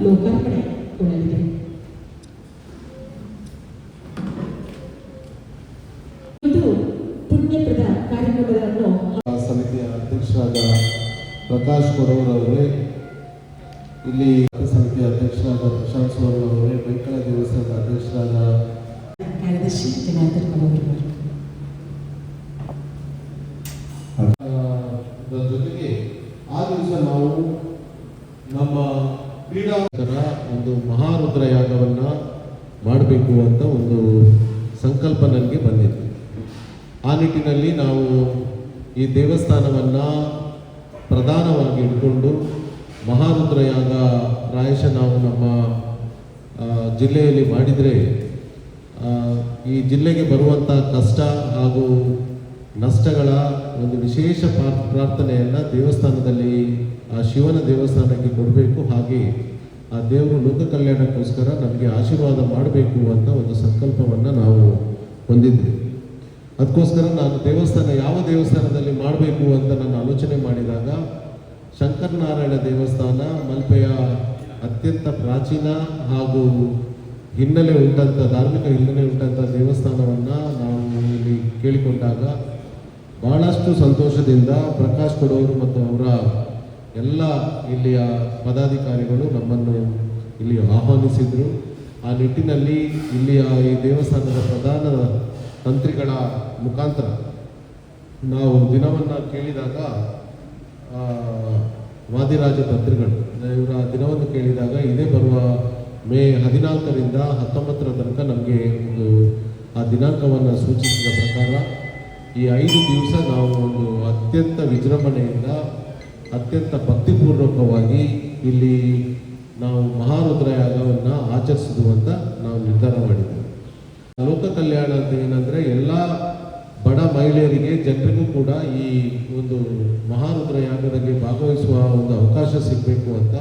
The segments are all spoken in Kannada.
ಲೋಕಾರ್ಪಣೆಗೊಳ್ಳಲಿದೆ. ಇದು ಪುಣ್ಯಪ್ರದ ಕಾರ್ಯಕ್ರಮಗಳನ್ನು ಸಮಿತಿಯ ಅಧ್ಯಕ್ಷರಾದ ಪ್ರಕಾಶ್ ಕೊಡವರವರೇ, ಇಲ್ಲಿ ಸಮಿತಿಯ ಅಧ್ಯಕ್ಷರಾದ ಪ್ರಶಾಂತ್ ಸುವರ್ಣ ಅವರೇ, ಬೆಂಕಳ ದೇವಸ್ಥಾನದ ಅಧ್ಯಕ್ಷರಾದ ಕಾರ್ಯದರ್ಶಿ ಜನಾರ್ದನ್ ಕೊಡವರು ಜೊತೆಗೆ ಆ ದಿವಸ ನಾವು ನಮ್ಮ ಕ್ರೀಡಾಕರ ಒಂದು ಮಹಾರುದ್ರಯಾಗವನ್ನು ಮಾಡಬೇಕು ಅಂತ ಒಂದು ಸಂಕಲ್ಪ ನನಗೆ ಬಂದಿತ್ತು. ಆ ನಿಟ್ಟಿನಲ್ಲಿ ನಾವು ಈ ದೇವಸ್ಥಾನವನ್ನು ಪ್ರಧಾನವಾಗಿ ಇಟ್ಕೊಂಡು ಮಹಾರುದ್ರಯಾಗ ಪ್ರಾಯಶಃ ನಾವು ನಮ್ಮ ಜಿಲ್ಲೆಯಲ್ಲಿ ಮಾಡಿದರೆ ಈ ಜಿಲ್ಲೆಗೆ ಬರುವಂಥ ಕಷ್ಟ ಹಾಗೂ ನಷ್ಟಗಳ ಒಂದು ವಿಶೇಷ ಪ್ರಾರ್ಥನೆಯನ್ನು ದೇವಸ್ಥಾನದಲ್ಲಿ ಆ ಶಿವನ ದೇವಸ್ಥಾನಕ್ಕೆ ಕೊಡಬೇಕು, ಹಾಗೆ ಆ ದೇವರು ಲೋಕ ಕಲ್ಯಾಣಕ್ಕೋಸ್ಕರ ನಮಗೆ ಆಶೀರ್ವಾದ ಮಾಡಬೇಕು ಅಂತ ಒಂದು ಸಂಕಲ್ಪವನ್ನು ನಾವು ಹೊಂದಿದ್ವಿ. ಅದಕ್ಕೋಸ್ಕರ ನಾನು ಯಾವ ದೇವಸ್ಥಾನದಲ್ಲಿ ಮಾಡಬೇಕು ಅಂತ ನಾನು ಆಲೋಚನೆ ಮಾಡಿದಾಗ ಶಂಕರನಾರಾಯಣ ದೇವಸ್ಥಾನ ಮಲ್ಪೆಯ ಅತ್ಯಂತ ಪ್ರಾಚೀನ ಹಾಗೂ ಧಾರ್ಮಿಕ ಹಿನ್ನೆಲೆ ಉಂಟಂಥ ದೇವಸ್ಥಾನವನ್ನು ನಾವು ಇಲ್ಲಿ ಕೇಳಿಕೊಂಡಾಗ ಬಹಳಷ್ಟು ಸಂತೋಷದಿಂದ ಪ್ರಕಾಶ್ ಕೊಡವರು ಮತ್ತು ಅವರ ಎಲ್ಲ ಇಲ್ಲಿಯ ಪದಾಧಿಕಾರಿಗಳು ನಮ್ಮನ್ನು ಇಲ್ಲಿ ಆಹ್ವಾನಿಸಿದರು. ಆ ನಿಟ್ಟಿನಲ್ಲಿ ಇಲ್ಲಿಯ ಈ ದೇವಸ್ಥಾನದ ಪ್ರಧಾನ ತಂತ್ರಿಗಳ ಮುಖಾಂತರ ನಾವು ದಿನವನ್ನು ಕೇಳಿದಾಗ ವಾದಿರಾಜ ತಂತ್ರಿಗಳು ಇವರ ದಿನವನ್ನು ಕೇಳಿದಾಗ ಇದೇ ಬರುವ ಮೇ 14ರಿಂದ 19ರ ತನಕ ನಮಗೆ ಒಂದು ಆ ದಿನಾಂಕವನ್ನು ಸೂಚಿಸಿದ ಪ್ರಕಾರ ಈ 5 ದಿವಸ ನಾವು ಒಂದು ಅತ್ಯಂತ ವಿಜೃಂಭಣೆಯಿಂದ ಅತ್ಯಂತ ಭಕ್ತಿಪೂರ್ವಕವಾಗಿ ಇಲ್ಲಿ ನಾವು ಮಹಾರುದ್ರಯಾಗವನ್ನು ಆಚರಿಸಿದು ಅಂತ ನಾವು ನಿರ್ಧಾರ ಮಾಡಿದ್ದೇವೆ. ಲೋಕ ಕಲ್ಯಾಣ ಅಂತ ಏನಂದರೆ ಎಲ್ಲ ಬಡ ಮಹಿಳೆಯರಿಗೆ, ಜನರಿಗೂ ಕೂಡ ಈ ಒಂದು ಮಹಾರುದ್ರಯಾಗದಲ್ಲಿ ಭಾಗವಹಿಸುವ ಒಂದು ಅವಕಾಶ ಸಿಗಬೇಕು ಅಂತ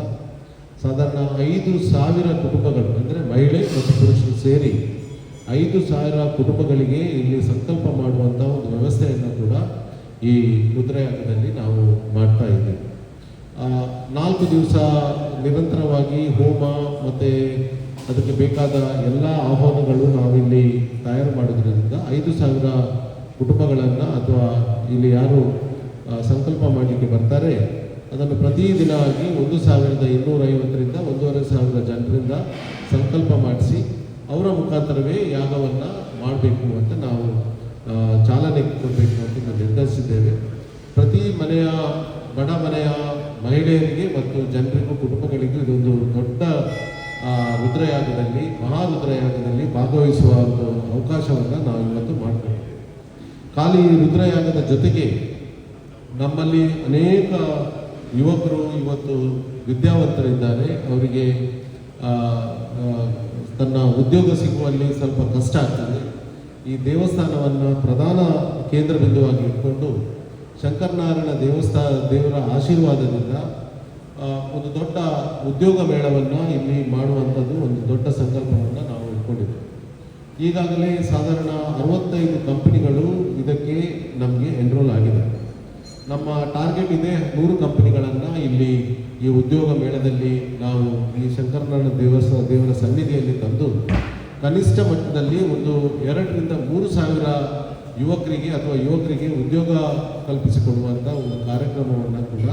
ಸಾಧಾರಣ 5,000 ಕುಟುಂಬಗಳು, ಅಂದರೆ ಮಹಿಳೆ ಮತ್ತು ಪುರುಷರು ಸೇರಿ 5,000 ಕುಟುಂಬಗಳಿಗೆ ಇಲ್ಲಿ ಸಂಕಲ್ಪ ಮಾಡುವಂಥ ಒಂದು ವ್ಯವಸ್ಥೆಯನ್ನು ಕೂಡ ಈ ರುದ್ರಯಾಗದಲ್ಲಿ ನಾವು ಮಾಡ್ತಾ ಇದ್ದೇವೆ. 4 ದಿವಸ ನಿರಂತರವಾಗಿ ಹೋಮ ಮತ್ತು ಅದಕ್ಕೆ ಬೇಕಾದ ಎಲ್ಲ ಆಹ್ವಾನಗಳು ನಾವಿಲ್ಲಿ ತಯಾರು ಮಾಡೋದ್ರಿಂದ 5,000 ಕುಟುಂಬಗಳನ್ನು ಅಥವಾ ಇಲ್ಲಿ ಯಾರು ಸಂಕಲ್ಪ ಮಾಡಲಿಕ್ಕೆ ಬರ್ತಾರೆ ಅದನ್ನು ಪ್ರತಿದಿನ ಆಗಿ 1,250ರಿಂದ 1,500 ಜನರಿಂದ ಸಂಕಲ್ಪ ಮಾಡಿಸಿ ಅವರ ಮುಖಾಂತರವೇ ಯಾಗವನ್ನು ಮಾಡಬೇಕು ಅಂತ ನಾವು ಚಾಲನೆ ಕೊಡಬೇಕು ಅಂತ ನಾವು ನಿರ್ಧರಿಸಿದ್ದೇವೆ. ಪ್ರತಿ ಬಡ ಮನೆಯ ಮಹಿಳೆಯರಿಗೆ ಮತ್ತು ಜನರಿಗೂ ಕುಟುಂಬಗಳಿಗೂ ಇದೊಂದು ದೊಡ್ಡ ಮಹಾರುದ್ರಯಾಗದಲ್ಲಿ ಭಾಗವಹಿಸುವ ಒಂದು ಅವಕಾಶವನ್ನು ನಾವು ಇವತ್ತು ಮಾಡಿಕೊಂಡಿದ್ದೇವೆ. ಖಾಲಿ ರುದ್ರಯಾಗದ ಜೊತೆಗೆ ನಮ್ಮಲ್ಲಿ ಅನೇಕ ಯುವಕರು ಇವತ್ತು ವಿದ್ಯಾವಂತರಿದ್ದಾರೆ. ಅವರಿಗೆ ತನ್ನ ಉದ್ಯೋಗ ಸಿಗುವಲ್ಲಿ ಸ್ವಲ್ಪ ಕಷ್ಟ ಆಗ್ತದೆ. ಈ ದೇವಸ್ಥಾನವನ್ನು ಪ್ರಧಾನ ಕೇಂದ್ರ ಬಿಂದುವಾಗಿ ಇಟ್ಕೊಂಡು ಶಂಕರನಾರಾಯಣ ದೇವರ ಆಶೀರ್ವಾದದಿಂದ ಒಂದು ದೊಡ್ಡ ಉದ್ಯೋಗ ಮೇಳವನ್ನು ಇಲ್ಲಿ ಮಾಡುವಂಥದ್ದು ಒಂದು ದೊಡ್ಡ ಸಂಕಲ್ಪವನ್ನು ನಾವು ಇಟ್ಕೊಂಡಿದ್ದೇವೆ. ಈಗಾಗಲೇ ಸಾಧಾರಣ 65 ಕಂಪನಿಗಳು ಇದಕ್ಕೆ ನಮಗೆ ಎನ್ರೋಲ್ ಆಗಿದೆ. ನಮ್ಮ ಟಾರ್ಗೆಟ್ ಇದೆ 100 ಕಂಪನಿಗಳನ್ನು ಇಲ್ಲಿ ಈ ಉದ್ಯೋಗ ಮೇಳದಲ್ಲಿ ನಾವು ಈ ಶಂಕರನಾರಾಯಣ ದೇವರ ಸನ್ನಿಧಿಯಲ್ಲಿ ತಂದು ಕನಿಷ್ಠ ಮಟ್ಟದಲ್ಲಿ ಒಂದು 2,000ರಿಂದ 3,000 ಯುವಕರಿಗೆ ಉದ್ಯೋಗ ಕಲ್ಪಿಸಿಕೊಡುವಂಥ ಒಂದು ಕಾರ್ಯಕ್ರಮವನ್ನು ಕೂಡ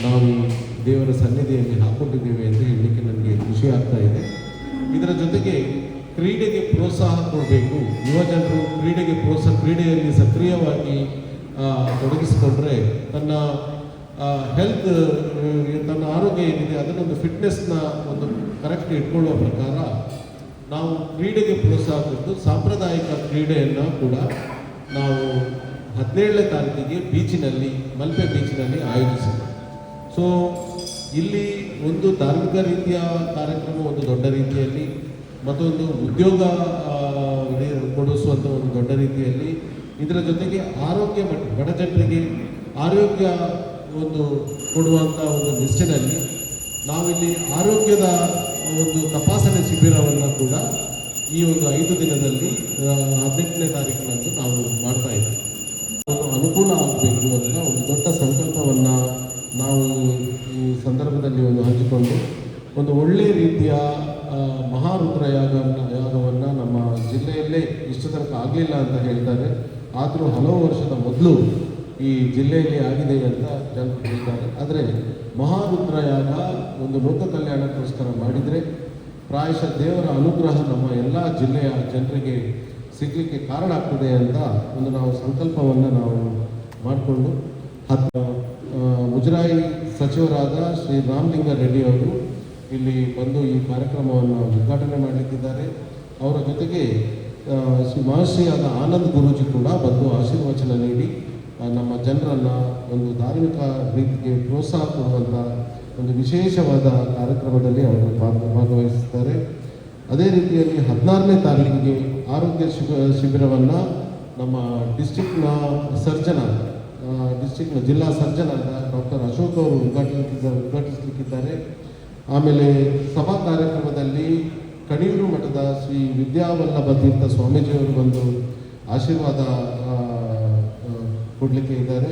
ನಾವು ಈ ದೇವರ ಸನ್ನಿಧಿಯಲ್ಲಿ ಹಾಕ್ಕೊಂಡಿದ್ದೇವೆ ಅಂತ ಹೇಳಲಿಕ್ಕೆ ನನಗೆ ಖುಷಿ ಆಗ್ತಾ ಇದೆ. ಇದರ ಜೊತೆಗೆ ಕ್ರೀಡೆಗೆ ಪ್ರೋತ್ಸಾಹ ಕೊಡಬೇಕು. ಯುವಜನರು ಕ್ರೀಡೆಯಲ್ಲಿ ಸಕ್ರಿಯವಾಗಿ ತೊಡಗಿಸಿಕೊಂಡ್ರೆ ತನ್ನ ತನ್ನ ಆರೋಗ್ಯ ಏನಿದೆ ಅದನ್ನೊಂದು ಫಿಟ್ನೆಸ್ನ ಒಂದು ಕರೆಕ್ಟ್ ಇಟ್ಕೊಳ್ಳುವ ಪ್ರಕಾರ ನಾವು ಕ್ರೀಡೆಗೆ ಪ್ರೋತ್ಸಾಹ ಕೊಟ್ಟು ಸಾಂಪ್ರದಾಯಿಕ ಕ್ರೀಡೆಯನ್ನು ಕೂಡ ನಾವು 17ನೇ ತಾರೀಕಿಗೆ ಮಲ್ಪೆ ಬೀಚಿನಲ್ಲಿ ಆಯೋಜಿಸಿದ್ದೇವೆ. ಸೊ ಇಲ್ಲಿ ಒಂದು ಧಾರ್ಮಿಕ ರೀತಿಯ ಕಾರ್ಯಕ್ರಮ ಒಂದು ದೊಡ್ಡ ರೀತಿಯಲ್ಲಿ, ಮತ್ತೊಂದು ಉದ್ಯೋಗ ಕೊಡಿಸುವಂಥ ಒಂದು ದೊಡ್ಡ ರೀತಿಯಲ್ಲಿ, ಇದರ ಜೊತೆಗೆ ಬಡ ಜನರಿಗೆ ಆರೋಗ್ಯ ಒಂದು ಕೊಡುವಂಥ ಒಂದು ನಿಷ್ಠೆನಲ್ಲಿ ನಾವಿಲ್ಲಿ ಆರೋಗ್ಯದ ಒಂದು ತಪಾಸಣೆ ಶಿಬಿರವನ್ನು ಕೂಡ ಈ ಒಂದು 5 ದಿನದಲ್ಲಿ 18ನೇ ತಾರೀಕಿನಂದು ನಾವು ಮಾಡ್ತಾ ಇದ್ದೀವಿ. ಅನುಕೂಲ ಆಗಬೇಕು ಅಂತ ಒಂದು ದೊಡ್ಡ ಸಂಕಲ್ಪವನ್ನು ನಾವು ಈ ಸಂದರ್ಭದಲ್ಲಿ ಹಂಚಿಕೊಂಡು ಒಂದು ಒಳ್ಳೆಯ ರೀತಿಯ ಯಾಗವನ್ನು ನಮ್ಮ ಜಿಲ್ಲೆಯಲ್ಲೇ ಇಷ್ಟು ತನಕ ಆಗಲಿಲ್ಲ ಅಂತ ಹೇಳ್ತಾರೆ. ಆದರೂ ಹಲವು ವರ್ಷದ ಮೊದಲು ಈ ಜಿಲ್ಲೆಯಲ್ಲಿ ಆಗಿದೆ ಅಂತ ಜನರು ಹೇಳ್ತಾರೆ. ಆದರೆ ಮಹಾರುದ್ರಯಾಗ ಒಂದು ಲೋಕ ಕಲ್ಯಾಣಕ್ಕೋಸ್ಕರ ಮಾಡಿದರೆ ಪ್ರಾಯಶಃ ದೇವರ ಅನುಗ್ರಹ ನಮ್ಮ ಎಲ್ಲ ಜಿಲ್ಲೆಯ ಜನರಿಗೆ ಸಿಗಲಿಕ್ಕೆ ಕಾರಣ ಆಗ್ತದೆ ಅಂತ ಒಂದು ನಾವು ಸಂಕಲ್ಪವನ್ನು ನಾವು ಮಾಡಿಕೊಂಡು ಮುಜರಾಯಿ ಸಚಿವರಾದ ಶ್ರೀ ರಾಮಲಿಂಗ ರೆಡ್ಡಿ ಅವರು ಇಲ್ಲಿ ಬಂದು ಈ ಕಾರ್ಯಕ್ರಮವನ್ನು ಉದ್ಘಾಟನೆ ಮಾಡಲಿಕ್ಕಿದ್ದಾರೆ. ಅವರ ಜೊತೆಗೆ ಶ್ರೀ ಮಹರ್ಷಿಯಾದ ಆನಂದ್ ಗುರೂಜಿ ಕೂಡ ಬಂದು ಆಶೀರ್ವಚನ ನೀಡಿ ನಮ್ಮ ಜನರನ್ನು ಒಂದು ಧಾರ್ಮಿಕ ರೀತಿಗೆ ಪ್ರೋತ್ಸಾಹ ಕೊಡುವಂಥ ಒಂದು ವಿಶೇಷವಾದ ಕಾರ್ಯಕ್ರಮದಲ್ಲಿ ಅವರು ಭಾಗವಹಿಸುತ್ತಾರೆ. ಅದೇ ರೀತಿಯಲ್ಲಿ 16ನೇ ತಾರೀಕಿಗೆ ಆರೋಗ್ಯ ಶಿಬಿರವನ್ನು ನಮ್ಮ ಡಿಸ್ಟ್ರಿಕ್ಟ್ನ ಜಿಲ್ಲಾ ಸರ್ಜನಾದ ಡಾಕ್ಟರ್ ಅಶೋಕ್ ಅವರು ಉದ್ಘಾಟಿಸಲಿಕ್ಕಿದ್ದಾರೆ. ಆಮೇಲೆ ಸಭಾ ಕಾರ್ಯಕ್ರಮದಲ್ಲಿ ಕಣೀರು ಮಠದ ಶ್ರೀ ವಿದ್ಯಾವಲ್ಲಭ ತೀರ್ಥ ಸ್ವಾಮೀಜಿಯವರು ಬಂದು ಆಶೀರ್ವಾದ ಕೊಡಲಿಕ್ಕೆ ಇದ್ದಾರೆ.